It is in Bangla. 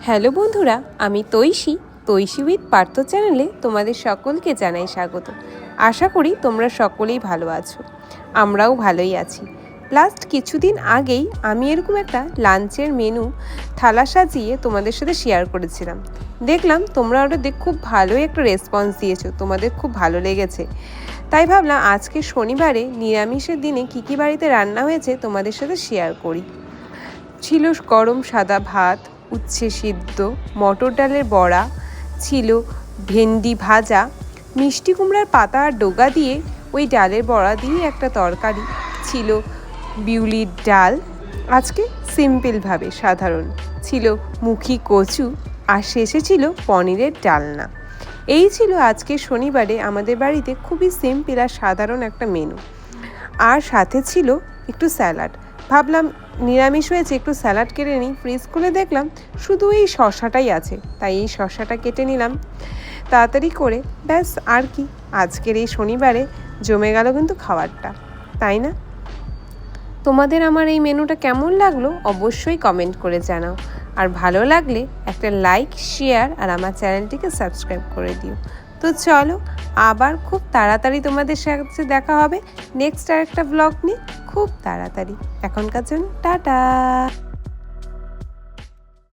হ্যালো বন্ধুরা, আমি তৈশী উইথ পার্থ চ্যানেলে তোমাদের সকলকে জানাই স্বাগত। আশা করি তোমরা সকলেই ভালো আছো, আমরাও ভালোই আছি। লাস্ট কিছুদিন আগেই আমি এরকম একটা লাঞ্চের মেনু থালা সাজিয়ে তোমাদের সাথে শেয়ার করেছিলাম। দেখলাম তোমরা ওটা খুব ভালোই একটা রেসপন্স দিয়েছো, তোমাদের খুব ভালো লেগেছে। তাই ভাবলাম আজকে শনিবারে নিরামিষের দিনে কী কী বাড়িতে রান্না হয়েছে তোমাদের সাথে শেয়ার করি। ছিল গরম সাদা ভাত, উচ্ছে সিদ্ধ, মটর ডালের বড়া, ছিল ভেন্ডি ভাজা, মিষ্টি কুমড়ার পাতা আর ডোগা দিয়ে ওই ডালের বড়া দিয়ে একটা তরকারি, ছিল বিউলির ডাল, আজকে সিম্পলভাবে সাধারণ ছিল মুখি কচু, আর শেষে ছিল পনিরের ডালনা। এই ছিল আজকে শনিবারে আমাদের বাড়িতে খুবই সিম্পল আর সাধারণ একটা মেনু। আর সাথে ছিল একটু স্যালাড। ভাবলাম নিরামিষ হয়েছে, একটু স্যালাড কেটে নিই। ফ্রিজ খুলে দেখলাম শুধু এই শসাটাই আছে, তাই এই শসাটা কেটে নিলাম তাড়াতাড়ি করে। ব্যাস, আর কি, আজকের এই শনিবারে জমে গেল কিন্তু খাবারটা, তাই না? তোমাদের আমার এই মেনুটা কেমন লাগলো অবশ্যই কমেন্ট করে জানাও, আর ভালো লাগলে একটা লাইক, শেয়ার আর আমার চ্যানেলটিকে সাবস্ক্রাইব করে দিও। তো চলো, আবার খুব তাড়াতাড়ি তোমাদের সাথে দেখা হবে নেক্সট আর একটা ব্লগ নিয়ে, খুব তাড়াতাড়ি। এখনকার জন্য টাটা।